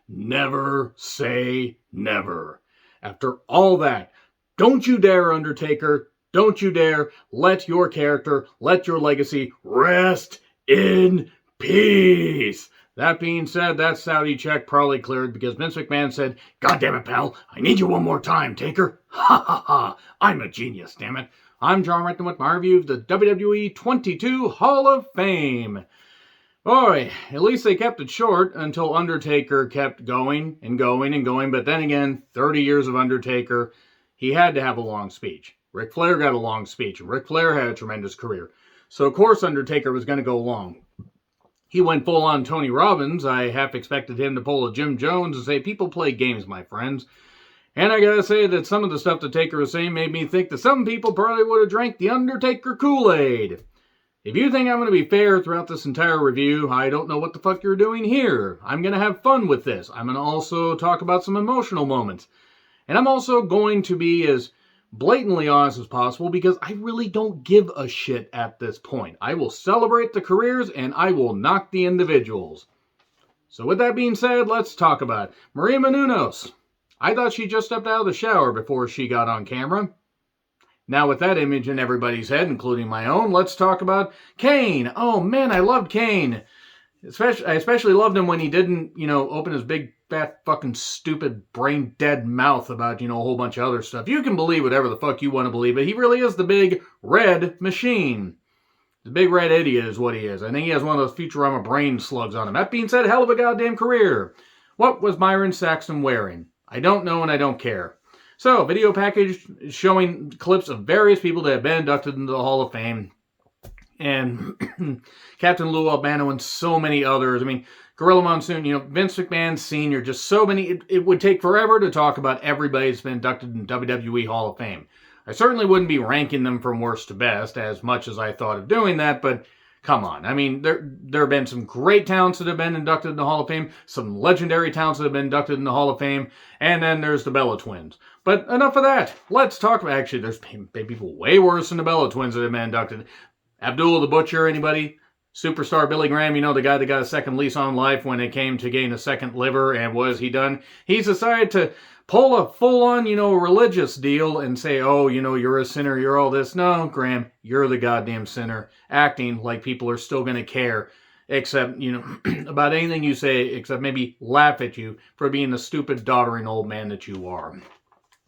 never say never. After all that, don't you dare, Undertaker, don't you dare let your character, let your legacy rest in peace. That being said, that Saudi check probably cleared because Vince McMahon said, God damn it, pal, I need you one more time, Taker. Ha ha ha, I'm a genius, damn it. I'm John Renton with my review of the WWE 22 Hall of Fame. Boy, at least they kept it short until Undertaker kept going and going and going. But then again, 30 years of Undertaker, he had to have a long speech. Ric Flair got a long speech, and Ric Flair had a tremendous career. So, of course, Undertaker was going to go long. He went full on Tony Robbins. I half expected him to pull a Jim Jones and say, people play games, my friends. And I gotta say that some of the stuff the Taker was saying made me think that some people probably would have drank the Undertaker Kool-Aid. If you think I'm going to be fair throughout this entire review, I don't know what the fuck you're doing here. I'm going to have fun with this. I'm going to also talk about some emotional moments. And I'm also going to be as blatantly honest as possible because I really don't give a shit at this point. I will celebrate the careers and I will knock the individuals. So with that being said, let's talk about it. Maria Menounos. I thought she just stepped out of the shower before she got on camera. Now with that image in everybody's head, including my own, let's talk about Kane. Oh man, I loved Kane. I especially loved him when he didn't, open his big, fat, fucking stupid, brain-dead mouth about, a whole bunch of other stuff. You can believe whatever the fuck you want to believe, but he really is the big red machine. The big red idiot is what he is. I think he has one of those Futurama brain slugs on him. That being said, hell of a goddamn career. What was Byron Saxton wearing? I don't know and I don't care. So, video package showing clips of various people that have been inducted into the Hall of Fame. And Captain Lou Albano and so many others. I mean, Gorilla Monsoon, Vince McMahon Sr., just so many. It would take forever to talk about everybody that's been inducted in WWE Hall of Fame. I certainly wouldn't be ranking them from worst to best as much as I thought of doing that, but come on. I mean, there have been some great talents that have been inducted in the Hall of Fame, some legendary talents that have been inducted in the Hall of Fame, and then there's the Bella Twins. But enough of that. Let's talk about, actually, there's been people way worse than the Bella Twins that have been inducted. Abdul the Butcher, anybody? Superstar Billy Graham, the guy that got a second lease on life when it came to gain a second liver, and what has he done? He's decided to pull a full-on, religious deal and say, oh, you're a sinner, you're all this. No, Graham, you're the goddamn sinner. Acting like people are still going to care, except, about anything you say, except maybe laugh at you for being the stupid, doddering old man that you are.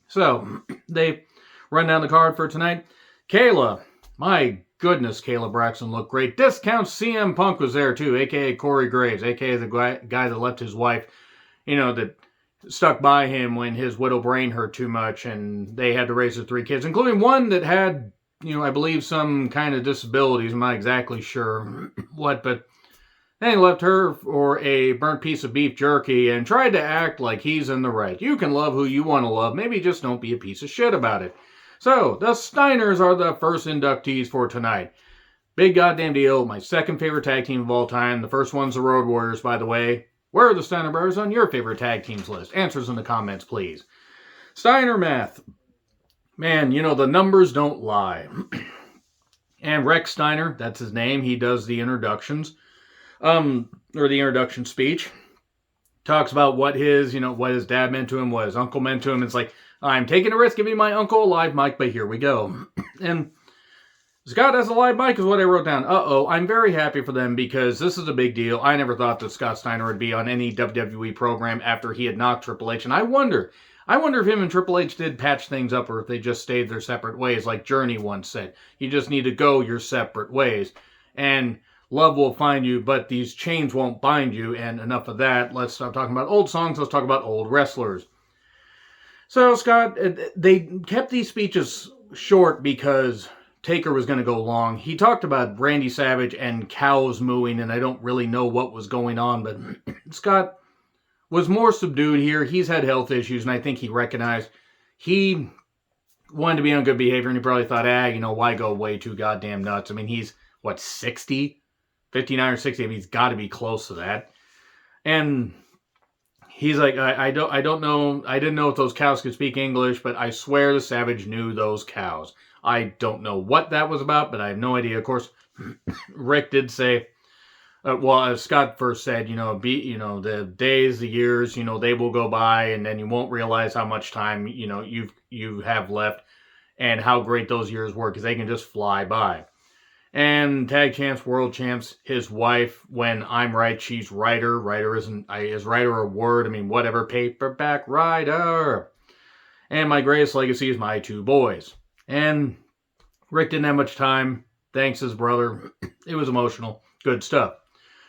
So, they run down the card for tonight. Kayla, my goodness, Kayla Braxton looked great. Discount CM Punk was there too, a.k.a. Corey Graves, a.k.a. the guy that left his wife, that stuck by him when his widow brain hurt too much and they had to raise their 3 kids, including one that had, I believe some kind of disabilities. I'm not exactly sure what, but then he left her for a burnt piece of beef jerky and tried to act like he's in the right. You can love who you want to love, maybe just don't be a piece of shit about it. So, the Steiners are the first inductees for tonight. Big goddamn deal. My second favorite tag team of all time. The first one's the Road Warriors, by the way. Where are the Steiner Brothers on your favorite tag teams list? Answers in the comments, please. Steiner math. Man, the numbers don't lie. And Rex Steiner, that's his name. He does the introductions. Or the introduction speech. Talks about what his dad meant to him, what his uncle meant to him. It's like, I'm taking a risk giving my uncle a live mic, but here we go. And Scott has a live mic is what I wrote down. I'm very happy for them because this is a big deal. I never thought that Scott Steiner would be on any WWE program after he had knocked Triple H. And I wonder if him and Triple H did patch things up or if they just stayed their separate ways, like Journey once said. You just need to go your separate ways. And love will find you, but these chains won't bind you. And enough of that. Let's stop talking about old songs. Let's talk about old wrestlers. So, Scott, they kept these speeches short because Taker was going to go long. He talked about Randy Savage and cows mooing, and I don't really know what was going on, but Scott was more subdued here. He's had health issues, and I think he recognized he wanted to be on good behavior, and he probably thought, why go way too goddamn nuts? I mean, he's, 60? 59 or 60? I mean, he's got to be close to that. And he's like, I don't know. I didn't know if those cows could speak English, but I swear the Savage knew those cows. I don't know what that was about, but I have no idea. Of course, Rick did say, Well, as Scott first said, the days, the years, they will go by, and then you won't realize how much time, you have left, and how great those years were, because they can just fly by. And tag champs, world champs, his wife, when I'm right, she's writer. Writer is writer a word? I mean, whatever, paperback writer. And my greatest legacy is my two boys. And Rick didn't have much time. Thanks his brother. It was emotional. Good stuff.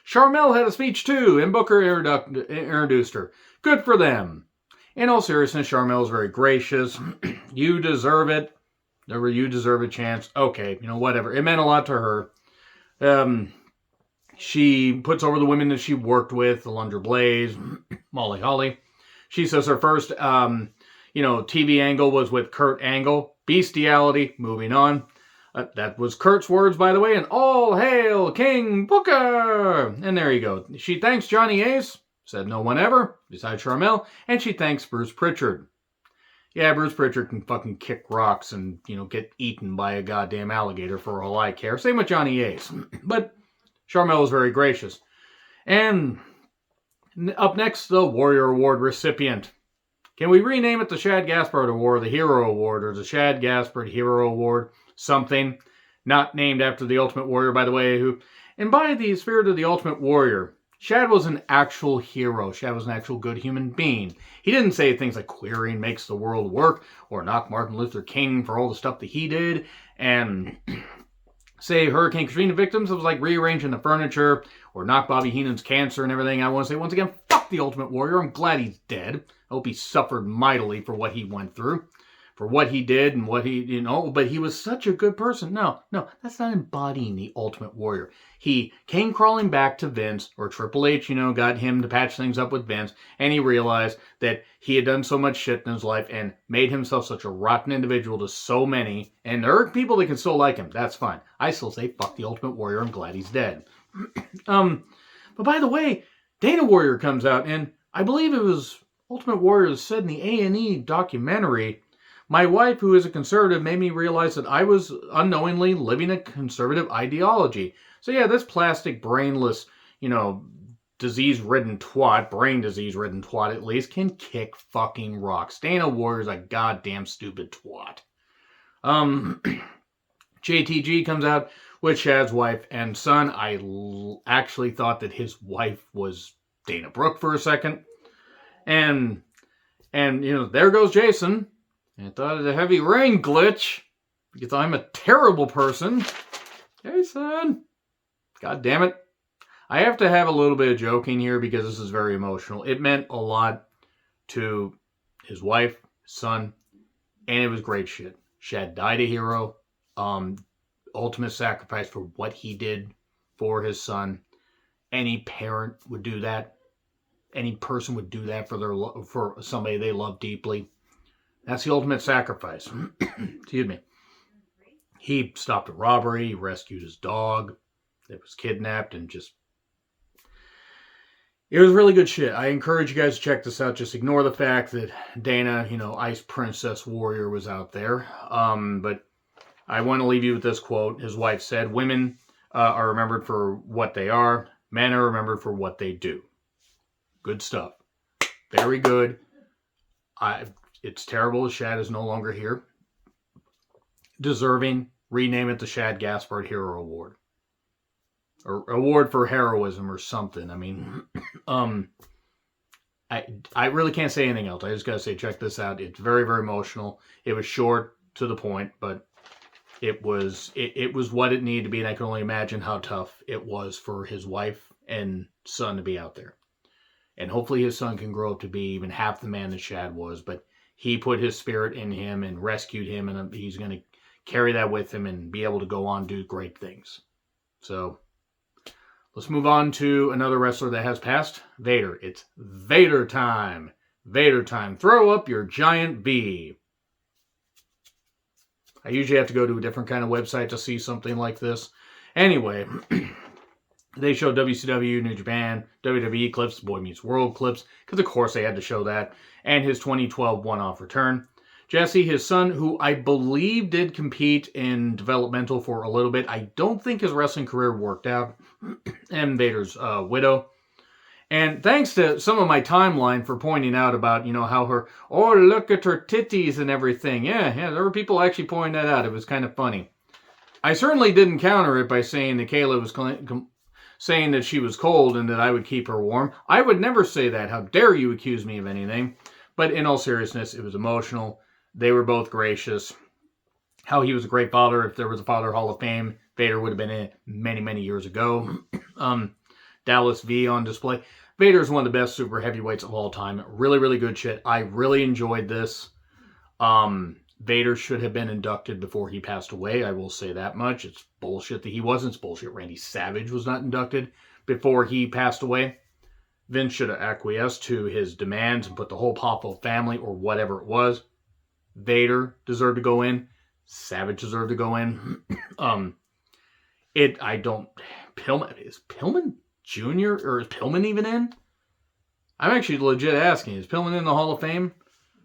Charmele had a speech too, and Booker introduced her. Good for them. In all seriousness, Charmele is very gracious. You deserve it. You deserve a chance. Okay, whatever. It meant a lot to her. She puts over the women that she worked with, Alundra Blaze, Molly Holly. She says her first, TV angle was with Kurt Angle. Bestiality. Moving on. That was Kurt's words, by the way, and all hail King Booker! And there you go. She thanks Johnny Ace, said no one ever, besides Charmele, and she thanks Bruce Pritchard. Yeah, Bruce Pritchard can fucking kick rocks and, get eaten by a goddamn alligator for all I care. Same with Johnny Ace. But Charmele was very gracious. And up next, the Warrior Award recipient. Can we rename it the Shad Gaspard Award, the Hero Award, or the Shad Gaspard Hero Award? Something. Not named after the Ultimate Warrior, by the way, who embodied the spirit of the Ultimate Warrior. Shad was an actual hero. Shad was an actual good human being. He didn't say things like queering makes the world work, or knock Martin Luther King for all the stuff that he did, and say Hurricane Katrina victims, it was like rearranging the furniture, or knock Bobby Heenan's cancer and everything. I want to say, once again, fuck the Ultimate Warrior. I'm glad he's dead. I hope he suffered mightily for what he went through, for what he did and what he, but he was such a good person. No, that's not embodying the Ultimate Warrior. He came crawling back to Vince, or Triple H, got him to patch things up with Vince, and he realized that he had done so much shit in his life and made himself such a rotten individual to so many, and there are people that can still like him. That's fine. I still say, fuck the Ultimate Warrior. I'm glad he's dead. But by the way, Dana Warrior comes out, and I believe it was Ultimate Warrior said in the A&E documentary, my wife, who is a conservative, made me realize that I was unknowingly living a conservative ideology. So yeah, this plastic, brainless, disease-ridden twat, brain disease-ridden twat at least, can kick fucking rocks. Dana Warrior's a goddamn stupid twat. JTG comes out with Shad's wife and son. I actually thought that his wife was Dana Brooke for a second. And there goes Jason. I thought it was a heavy rain glitch, because I'm a terrible person. Jason! God damn it. I have to have a little bit of joking here, because this is very emotional. It meant a lot to his wife, son, and it was great shit. Shad died a hero. Ultimate sacrifice for what he did for his son. Any parent would do that. Any person would do that for somebody they love deeply. That's the ultimate sacrifice. Excuse me. He stopped a robbery. He rescued his dog that was kidnapped, and it was really good shit. I encourage you guys to check this out. Just ignore the fact that Dana, Ice Princess Warrior was out there. But I want to leave you with this quote. His wife said, women are remembered for what they are. Men are remembered for what they do. Good stuff. Very good. It's terrible that Shad is no longer here. Deserving. Rename it the Shad Gaspard Hero Award. Or Award for Heroism or something. I mean, I really can't say anything else. I just got to say, check this out. It's very, very emotional. It was short, to the point, but it was what it needed to be, and I can only imagine how tough it was for his wife and son to be out there. And hopefully his son can grow up to be even half the man that Shad was, but he put his spirit in him and rescued him, and he's going to carry that with him and be able to go on and do great things. So let's move on to another wrestler that has passed, Vader. It's Vader time. Vader time. Throw up your giant V. I usually have to go to a different kind of website to see something like this. Anyway, they showed WCW, New Japan, WWE clips, Boy Meets World clips, because of course they had to show that, and his 2012 one-off return. Jesse, his son, who I believe did compete in developmental for a little bit. I don't think his wrestling career worked out. And Vader's widow. And thanks to some of my timeline for pointing out about, how her, oh, look at her titties and everything. Yeah, there were people actually pointing that out. It was kind of funny. I certainly didn't counter it by saying that Kayla was saying that she was cold and that I would keep her warm. I would never say that. How dare you accuse me of anything? But in all seriousness, it was emotional. They were both gracious. How he was a great father. If there was a Father Hall of Fame, Vader would have been in it many, many years ago. Dallas V on display. Vader's one of the best super heavyweights of all time. Really, really good shit. I really enjoyed this. Vader should have been inducted before he passed away. I will say that much. It's bullshit that he wasn't. It's bullshit Randy Savage was not inducted before he passed away. Vince should have acquiesced to his demands and put the whole Popo family or whatever it was. Vader deserved to go in. Savage deserved to go in. Is Pillman Jr. or is Pillman even in? I'm actually legit asking. Is Pillman in the Hall of Fame?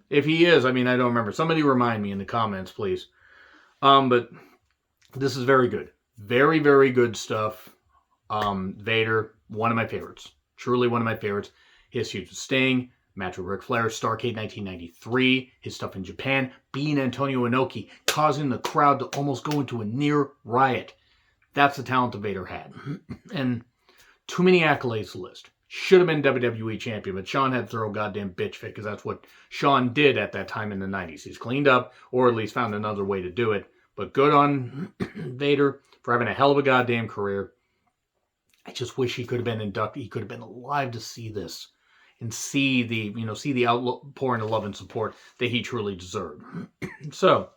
If he is, I don't remember. Somebody remind me in the comments, please. But this is very good. Very, very good stuff. Vader, one of my favorites. Truly one of my favorites. His feud with Sting, match with Ric Flair, Starrcade 1993, his stuff in Japan, being Antonio Inoki, causing the crowd to almost go into a near riot. That's the talent that Vader had. And too many accolades to list. Should have been WWE champion, but Shawn had to throw a goddamn bitch fit because that's what Shawn did at that time in the 90s. He's cleaned up, or at least found another way to do it. But good on Vader for having a hell of a goddamn career. I just wish he could have been inducted. He could have been alive to see this and see the outpouring of love and support that he truly deserved. So,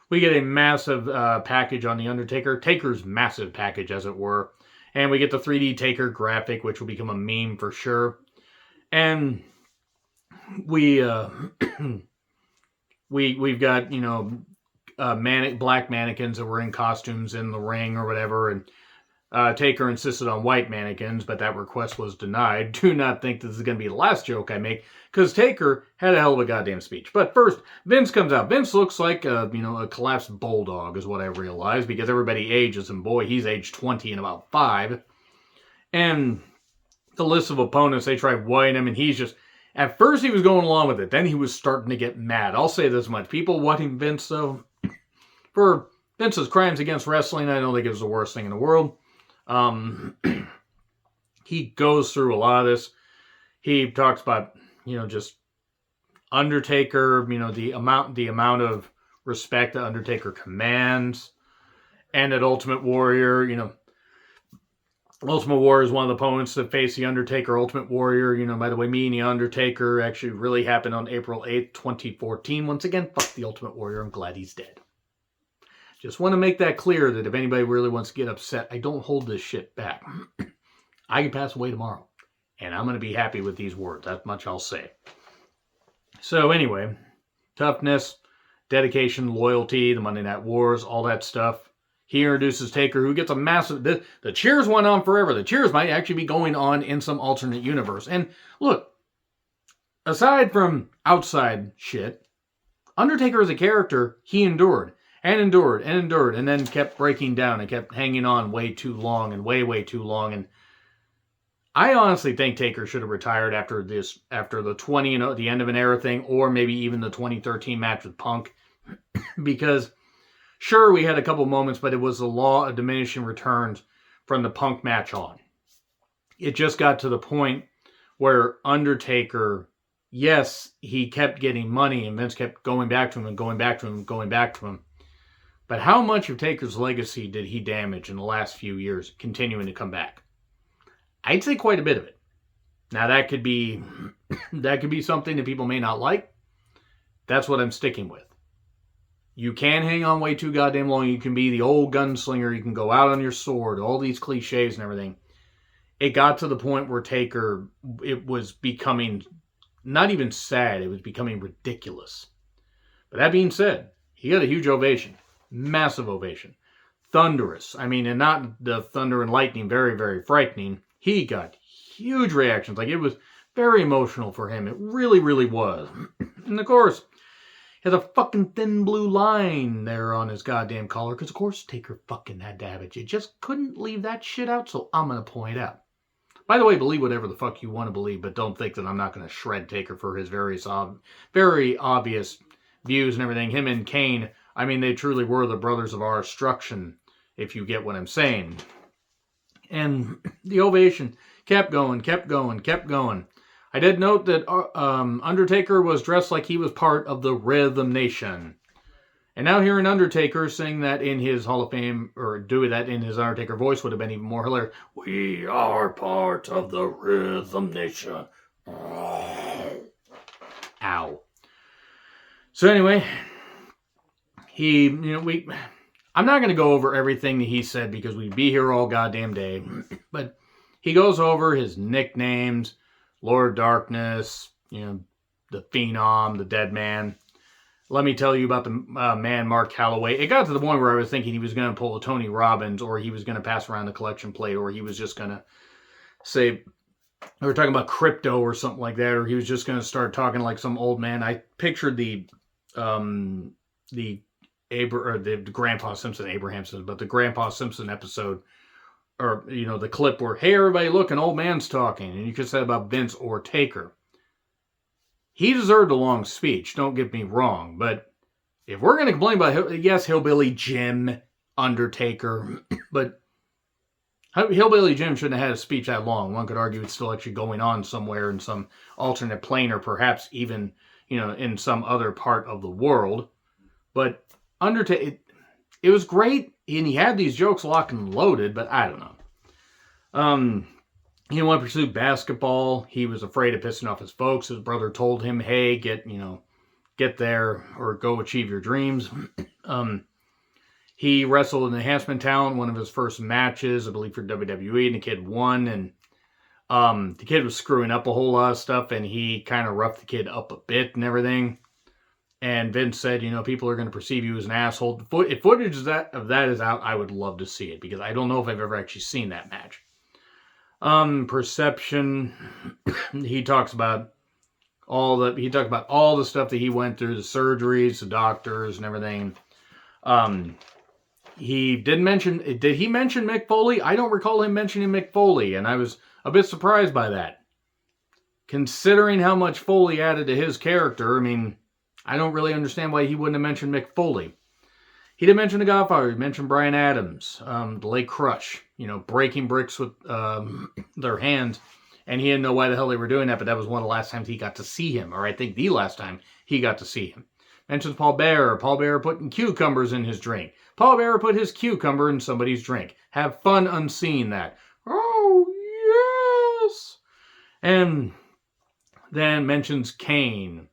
we get a massive package on The Undertaker. Taker's massive package, as it were. And we get the 3D Taker graphic, which will become a meme for sure. And we've got, black mannequins that were in costumes in the ring or whatever. And Taker insisted on white mannequins, but that request was denied. Do not think this is going to be the last joke I make, because Taker had a hell of a goddamn speech. But first, Vince comes out. Vince looks like a collapsed bulldog, is what I realized, because everybody ages, and boy, he's aged 20 in about 5. And the list of opponents, they try whiting him, and he's just... At first, he was going along with it. Then he was starting to get mad. I'll say this much. People whiting Vince, though, for Vince's crimes against wrestling, I don't think it was the worst thing in the world. He goes through a lot of this. He talks about, just Undertaker, the amount of respect that Undertaker commands, and that Ultimate Warrior, Ultimate Warrior is one of the opponents that face the Undertaker. Ultimate Warrior, by the way, me and the Undertaker actually really happened on April 8th, 2014. Once again, fuck the Ultimate Warrior. I'm glad he's dead. Just want to make that clear that if anybody really wants to get upset, I don't hold this shit back. I can pass away tomorrow, and I'm going to be happy with these words. That much I'll say. So anyway, toughness, dedication, loyalty, the Monday Night Wars, all that stuff. He introduces Taker, who gets a massive... The cheers went on forever. The cheers might actually be going on in some alternate universe. And look, aside from outside shit, Undertaker as a character, he endured. And endured, and then kept breaking down and kept hanging on way too long and way too long. And I honestly think Taker should have retired after the the end of an era thing, or maybe even the 2013 match with Punk. Because, sure, we had a couple moments, but it was the law of diminishing returns from the Punk match on. It just got to the point where Undertaker, yes, he kept getting money, and Vince kept going back to him and going back to him and going back to him. But how much of Taker's legacy did he damage in the last few years, continuing to come back? I'd say quite a bit of it. Now that could be something that people may not like. That's what I'm sticking with. You can hang on way too goddamn long. You can be the old gunslinger. You can go out on your sword. All these cliches and everything. It got to the point where Taker, it was becoming not even sad. It was becoming ridiculous. But that being said, he got a huge ovation. Massive ovation. Thunderous. And not the thunder and lightning, very, very frightening. He got huge reactions. Like, it was very emotional for him. It really, really was. And of course, He has a fucking thin blue line there on his goddamn collar, because of course Taker fucking had to have it. You just couldn't leave that shit out, so I'm going to point out. By the way, believe whatever the fuck you want to believe, but don't think that I'm not going to shred Taker for his very obvious views and everything. Him and Kane, I mean, they truly were the brothers of our destruction, if you get what I'm saying. And the ovation kept going, kept going, kept going. I did note that Undertaker was dressed like he was part of the Rhythm Nation. And now hearing Undertaker sing that in his Hall of Fame, or do that in his Undertaker voice, would have been even more hilarious. We are part of the Rhythm Nation. Ow. So anyway, I'm not going to go over everything that he said because we'd be here all goddamn day. But he goes over his nicknames, Lord Darkness, the Phenom, the Dead Man. Let me tell you about the man, Mark Calloway. It got to the point where I was thinking he was going to pull a Tony Robbins, or he was going to pass around the collection plate, or he was just going to say, we were talking about crypto or something like that, or he was just going to start talking like some old man. I pictured the Grandpa Simpson, Abraham Simpson, but the Grandpa Simpson episode, or, the clip where, hey, everybody, look, an old man's talking, and you could say about Vince or Taker. He deserved a long speech, don't get me wrong, but if we're going to complain about, yes, Hillbilly Jim, Undertaker, but Hillbilly Jim shouldn't have had a speech that long. One could argue it's still actually going on somewhere in some alternate plane, or perhaps even, in some other part of the world. But Undertaker, it was great, and he had these jokes locked and loaded, but I don't know. He wanted to pursue basketball. He was afraid of pissing off his folks. His brother told him, hey, get there or go achieve your dreams. He wrestled in the Enhancement Talent, one of his first matches, I believe, for WWE, and the kid won. And the kid was screwing up a whole lot of stuff, and he kind of roughed the kid up a bit and everything. And Vince said, people are going to perceive you as an asshole. If footage of that is out, I would love to see it, because I don't know if I've ever actually seen that match. Perception. He talks about all the stuff that he went through, the surgeries, the doctors, and everything. He did he mention Mick Foley? I don't recall him mentioning Mick Foley, and I was a bit surprised by that. Considering how much Foley added to his character, I mean, I don't really understand why he wouldn't have mentioned Mick Foley. He did mention The Godfather. He mentioned Bryan Adams, the late Crush, breaking bricks with their hands. And he didn't know why the hell they were doing that, but that was one of the last times he got to see him, or I think the last time he got to see him. Mentions Paul Bearer. Paul Bearer putting cucumbers in his drink. Paul Bearer put his cucumber in somebody's drink. Have fun unseeing that. Oh, yes! And then mentions Kane,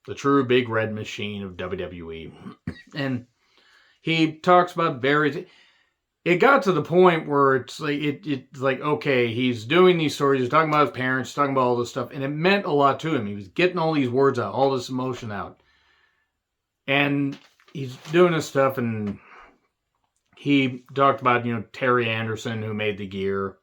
the true big red machine of WWE. And he talks about various. It got to the point where it's like, okay, he's doing these stories, he's talking about his parents, talking about all this stuff, and it meant a lot to him. He was getting all these words out, all this emotion out. And he's doing this stuff, and he talked about, Terry Anderson, who made the gear,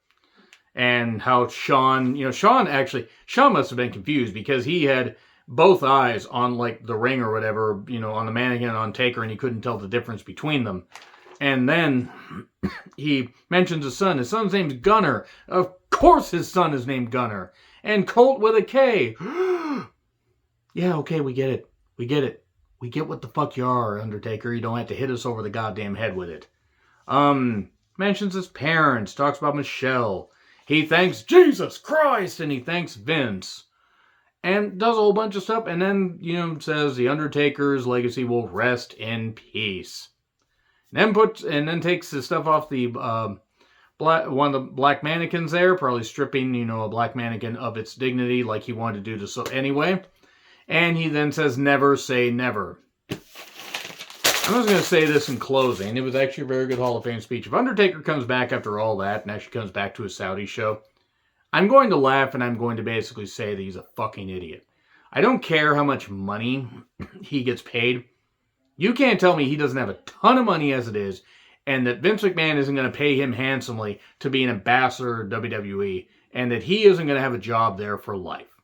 and how Sean must have been confused, because he had both eyes on, like, the ring or whatever, on the mannequin, on Taker, and he couldn't tell the difference between them. And then he mentions his son. His son's name's Gunner. Of course his son is named Gunner. And Colt with a K. Yeah, okay, we get it. We get it. We get what the fuck you are, Undertaker. You don't have to hit us over the goddamn head with it. Mentions his parents. Talks about Michelle. He thanks Jesus Christ. And he thanks Vince. And does a whole bunch of stuff. And then, says the Undertaker's legacy will rest in peace. And then takes the stuff off the one of the black mannequins there, probably stripping, a black mannequin of its dignity like he wanted to do this anyway. And he then says, never say never. I was going to say this in closing. It was actually a very good Hall of Fame speech. If Undertaker comes back after all that and actually comes back to his Saudi show, I'm going to laugh and I'm going to basically say that he's a fucking idiot. I don't care how much money he gets paid. You can't tell me he doesn't have a ton of money as it is, and that Vince McMahon isn't going to pay him handsomely to be an ambassador of WWE, and that he isn't going to have a job there for life.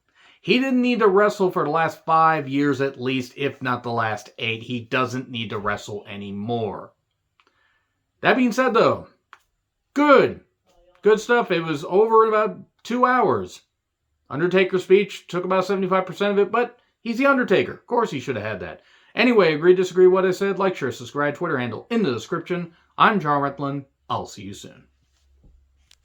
He didn't need to wrestle for the last 5 years at least, if not the last 8. He doesn't need to wrestle anymore. That being said, though, good stuff. It was over in about 2 hours. Undertaker's speech took about 75% of it, but he's the Undertaker. Of course he should have had that. Anyway, agree, disagree what I said, like, share, subscribe, Twitter handle in the description. I'm Charmele. I'll see you soon.